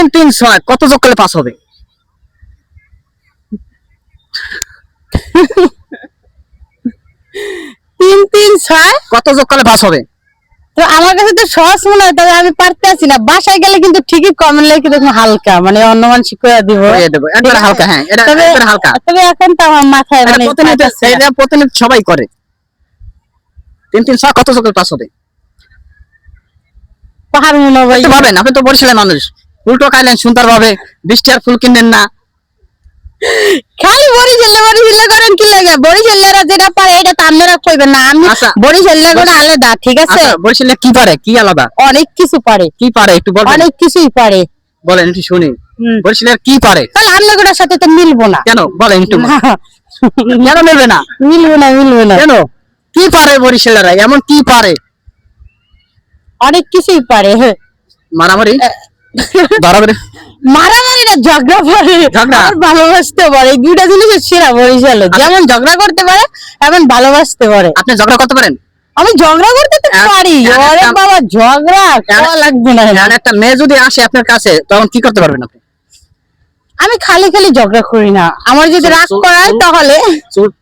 3 3 6 কত যোগ করলে 5 হবে? 3 3 6 কত যোগ করলে 5 হবে? তো আমার কাছে তো সহজ মনে হয়, তবে আমি পারতে আছি না। বাসায় গেলে কিন্তু ঠিকই কমেন্ট লিখে দেখুন হালকা, মানে অনুমানসিক করে দিব। হয়ে দেব একবার হালকা। হ্যাঁ, এটা একবার হালকা। তবে এখন তো আমার মাথায় মানে এটা প্রতিনিয়ত সবাই করে। 3 3 6 কত যোগ করলে 5 হবে? পাহাড় মনে ভাই একটু ভাবেন, আপনি তো বরিশালের মানুষ। উল্টো খাইলেন সুন্দর ভাবে, বৃষ্টি আর ফুল কিনেন না। খালি বরিশালে করেন কি লাগে? বরিশালেরা যেটা পারে এটা তো আপনারা কইবেন না। আমি আচ্ছা। বরিশালে করে আলাদা, ঠিক আছে? আচ্ছা, বরিশালে কি পারে, কি আলাদা? অনেক কিছু পারে। কি পারে একটু বলবেন? অনেক কিছুই পারে। বলেন একটু শুনি। বরিশালের কি পারে? তাহলে আপনাদের সাথে তো মিলবো না। কেন বলেন একটু? কেন মিলবে না? মিলবে না কেন? কি পারে বরিশালেরা, এমন কি পারে? অনেক কিছুই পারে। মারামারি, ধরাধরি, মারামারি না, ঝগড়া পারে, ঝগড়া? আর ভালোবাসতে পারে। এই দুইটা জিনিসের সেরা বরিশালে। যেমন ঝগড়া করতে পারে, এমন ভালোবাসতে পারে। আপনি ঝগড়া করতে পারেন? আমি ঝগড়া করতে তো পারি। আরে বাবা, ঝগড়া করা লাগবে না। আর একটা মেয়ে যদি আসে আপনার কাছে, তখন কি করতে পারবেন আপনি? আমি খালি ঝগড়া করি না। আমার যদি রাগ করায় তাহলে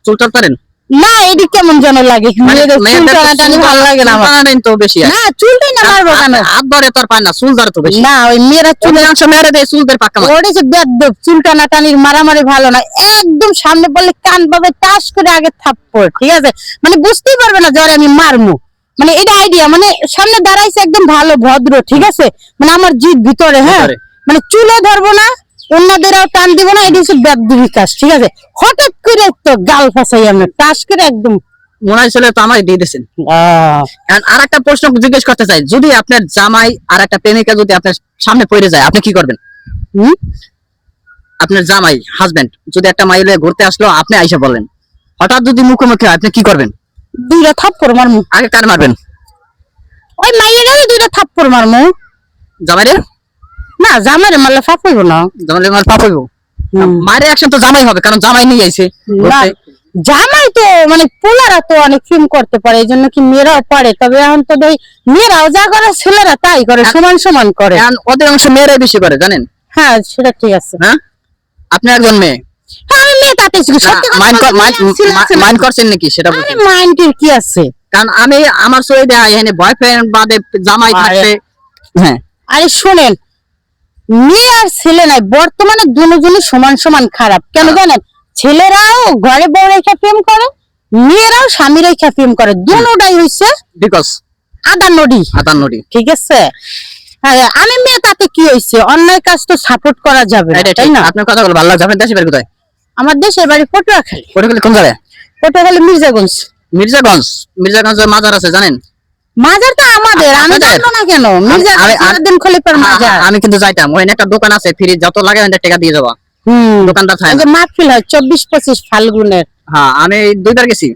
চুল পারেন না। এটি কেমন যেন লাগে, মেয়েদের চুল টানাটানি ভালো লাগে না আমার। তো বেশি না, চুলটাই না মারবো কেন? হাত ধরে তো আর পায় না, চুল ধরে তো বেশি। না, ওই মেয়েরা চুল অংশ মেরে দেয়, চুলদের পাক্কা মারে। ওটা যে বেদ্যপ, চুল টানাটানির মারামারি ভালো না। একদম সামনে পড়লে কান পাবে টাস করে আগে থাপ্পড়, ঠিক আছে? মানে বুঝতেই পারবে না যে ওরে আমি মারমু। মানে এটা আইডিয়া, মানে সামনে দাঁড়াইছে একদম ভালো ভদ্র, ঠিক আছে? মানে আমার জিদ ভিতরে, হ্যাঁ, মানে চুলও ধরবো না, অন্যদেরও টান দিব না। এটা হচ্ছে বেদ্য বিকাশ, ঠিক আছে? হঠাৎ করে তো গাল ফাঁসাই আমরা টাস করে একদম। মনে হয়েছিল তো আমায় দিয়ে দিয়েছেন। আর একটা প্রশ্ন জিজ্ঞেস করতে চাই, যদি আপনার জামাই আর একটা প্রেমিকা যদি আপনার সামনে পড়ে যায়, আপনি কি করবেন? আপনার জামাই, হাজবেন্ড যদি একটা মাইলে ঘুরতে আসলো, আপনি আইসা বললেন, হঠাৎ যদি মুখোমুখি হয়, আপনি কি করবেন? দুইটা থাপ্পড় মারমু। আগে কার মারবেন? ওই মাইয়ের দুইটা থাপ্পড় মারমু। জামাইরে? না, জামাইরে মারলে ফাপ হইব না। জামাইরে মার পাপ হইব? মায়ের অ্যাকশন তো জামাই হবে, কারণ জামাই নিয়ে আইছে। জামাই তো মানে পোলারা তো অনেক ফিল্ম করতে পারে, এই জন্য কি মেয়েরাও পারে। তবে এখন তো মেয়েরাও যা করে ছেলেরা তাই করে, সমান সমান করে। ওদের অংশ মেয়েরাই বেশি করে, জানেন? হ্যাঁ, সেটা ঠিক আছে। হ্যাঁ, আপনি একজন মেয়ে। হ্যাঁ, আমি মেয়ে তাতে মাইন্ড করছেন নাকি সেটা বলতে? মাইন্ডের কি আছে? কারণ আমি আমার সই দেয়া এখানে বয়ফ্রেন্ড বাদে জামাই থাকতে। হ্যাঁ, আরে শোনেন, মেয়ে আর ছেলে নাই, বর্তমানে দুজনই সমান সমান খারাপ। কেন জানেন? ছেলেরাও ঘরে বউ রেখে প্রেম করে, মেয়েরাও স্বামী রেখে প্রেম করে। দুটোটাই হইছে বিকজ আদানডি, ঠিক আছে? হ্যাঁ, আমি মেয়ে তাতে কি হইছে? অন্যায় কাজ তো সাপোর্ট করা যাবে না, তাই না? আপনার কথা বলে ভালো লাগছে। আপনার দেশের বাড়ি কোথায়? আমার দেশের বাড়ি পটুয়াখালী। পটুয়াখালী কোন জায়গায়? পটুয়াখালী মির্জাগঞ্জ। মির্জাগঞ্জে মাজার আছে, জানেন? মাজার তো আমাদের, আমি জানবো না কেন? মির্জাগঞ্জ খলিফার মাজার। আমি কিন্তু যাইতাম, ওখানে একটা দোকান আছে, ফ্রি যত লাগে টাকা দিয়ে যাবা। দোকানদার থাকে, মাহফিল হয় 24-25 ফাল্গুনের। হ্যাঁ, আমি 2বার গেছি।